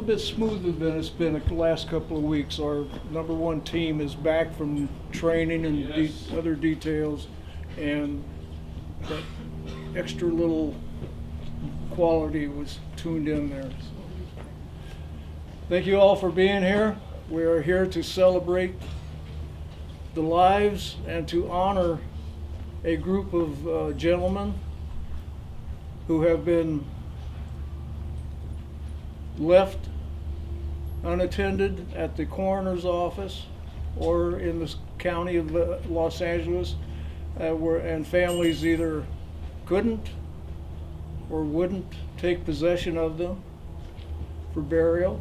bit smoother than it's been the last couple of weeks. Our #1 team is back from training and other details, and that extra little quality was tuned in there. So, thank you all for being here. We are here to celebrate the lives and to honor a group of gentlemen who have been left unattended at the coroner's office or in the county of Los Angeles, and families either couldn't or wouldn't take possession of them for burial,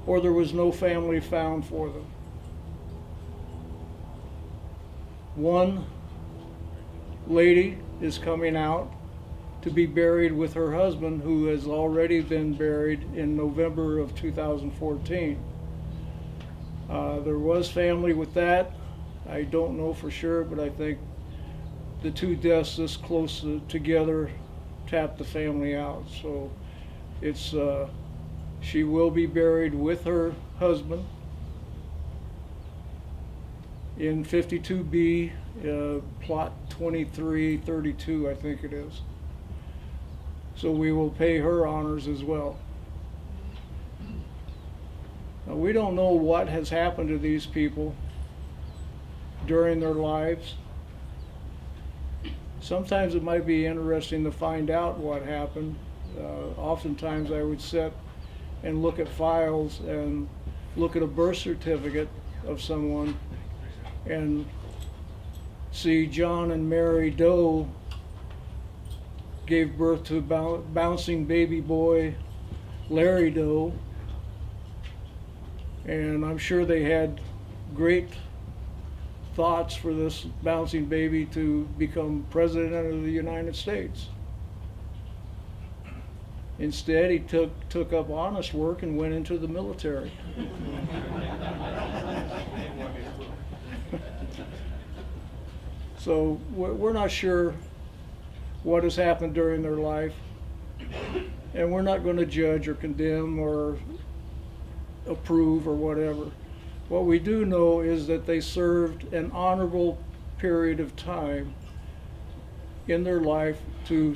or there was no family found for them. One lady is coming out to be buried with her husband, who has already been buried in November of 2014. There was family with that. I don't know for sure, but I think the two deaths this close together tapped the family out. So it's she will be buried with her husband in 52B, plot 2332, I think it is. So we will pay her honors as well. Now, we don't know what has happened to these people during their lives. Sometimes it might be interesting to find out what happened. Oftentimes I would sit and look at files and look at a birth certificate of someone and see John and Mary Doe gave birth to a bouncing baby boy, Larry Doe, and I'm sure they had great thoughts for this bouncing baby to become president of the United States. Instead, he took up honest work and went into the military. So we're not sure what has happened during their life, and we're not going to judge or condemn or approve or whatever. What we do know is that they served an honorable period of time in their life to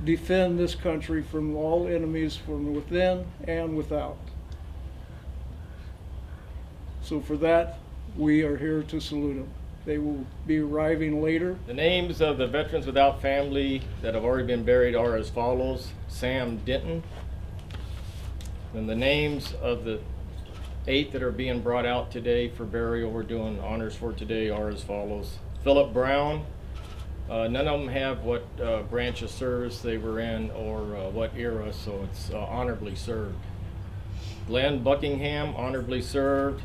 defend this country from all enemies from within and without. So for that, we are here to salute them. They will be arriving later. The names of the veterans without family that have already been buried are as follows: Sam Denton. And the names of the 8 that are being brought out today for burial, we're doing honors for today, are as follows: Phillip Brown. None of them have what branch of service they were in or what era, so it's honorably served. Glenn Buckingham, honorably served.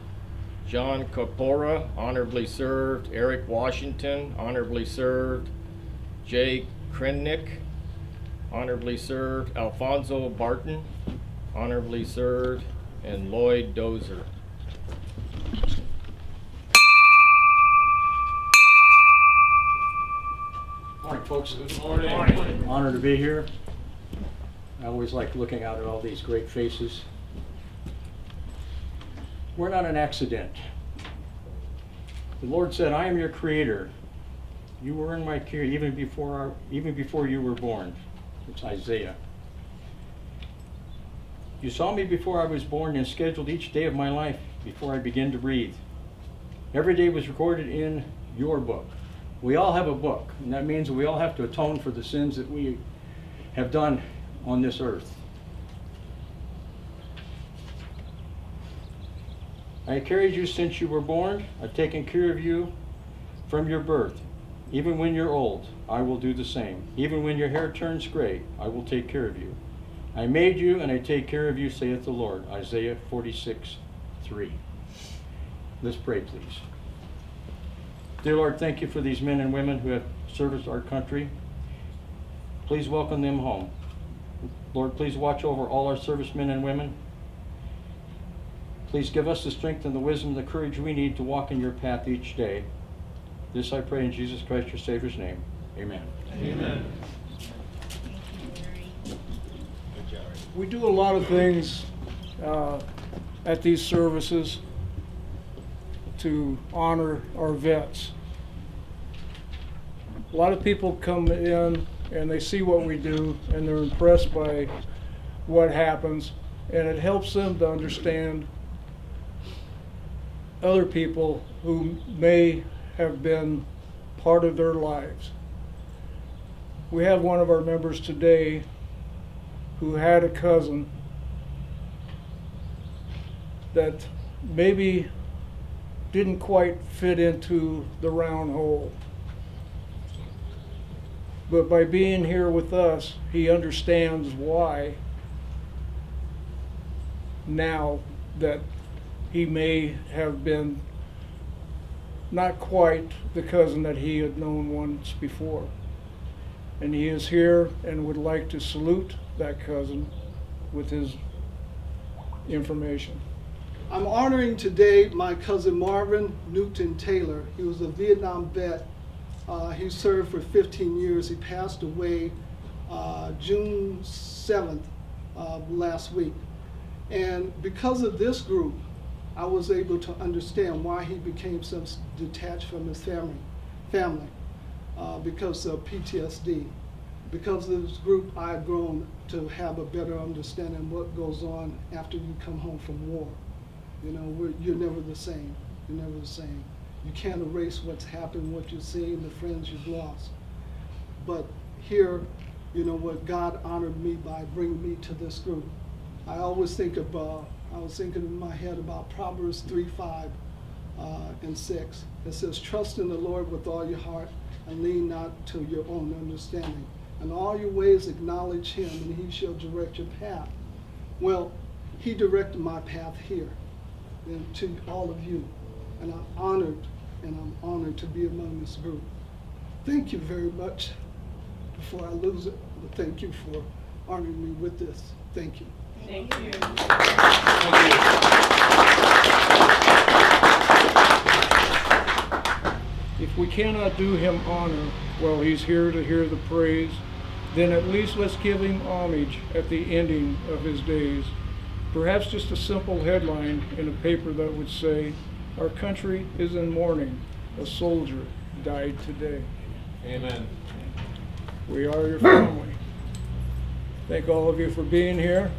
John Corpora, honorably served. Eric Washington, honorably served. Jay Kreinik, honorably served. Alfonso Barton, honorably served. And Loyd Dozier. Morning, folks. Good morning. Honored to be here. I always like looking out at all these great faces. We're not an accident. The Lord said, "I am your creator. You were in my care even before you were born." It's Isaiah. You saw me before I was born and scheduled each day of my life before I began to breathe. Every day was recorded in your book. We all have a book, and that means we all have to atone for the sins that we have done on this earth. I carried you since you were born. I've taken care of you from your birth. Even when you're old, I will do the same. Even when your hair turns gray, I will take care of you. I made you and I take care of you, saith the Lord. Isaiah 46:3. Let's pray, please. Dear Lord, thank you for these men and women who have serviced our country. Please welcome them home. Lord, please watch over all our servicemen and women. Please give us the strength and the wisdom and the courage we need to walk in your path each day. This I pray in Jesus Christ, your Savior's name. Amen. Amen. We do a lot of things at these services to honor our vets. A lot of people come in and they see what we do and they're impressed by what happens, and it helps them to understand other people who may have been part of their lives. We have one of our members today who had a cousin that maybe didn't quite fit into the round hole. But by being here with us, he understands why now that he may have been not quite the cousin that he had known once before. And he is here and would like to salute that cousin with his information. I'm honoring today my cousin Marvin Newton Taylor. He was a Vietnam vet. He served for 15 years. He passed away June 7th last week. And because of this group, I was able to understand why he became so detached from his family because of PTSD. Because of this group, I've grown to have a better understanding of what goes on after you come home from war. You know, you're never the same. You're never the same. You can't erase what's happened, what you've seen, the friends you've lost. But here, you know what, God honored me by bringing me to this group. I always think of, I was thinking in my head about Proverbs 3:5 and 6. It says, trust in the Lord with all your heart and lean not to your own understanding. In all your ways acknowledge him and he shall direct your path. Well, he directed my path here and to all of you. And I'm honored to be among this group. Thank you very much. Before I lose it, but thank you for honoring me with this. Thank you. Thank you. If we cannot do him honor while he's here to hear the praise, then at least let's give him homage at the ending of his days. Perhaps just a simple headline in a paper that would say, our country is in mourning, a soldier died today. Amen. We are your family. Thank all of you for being here.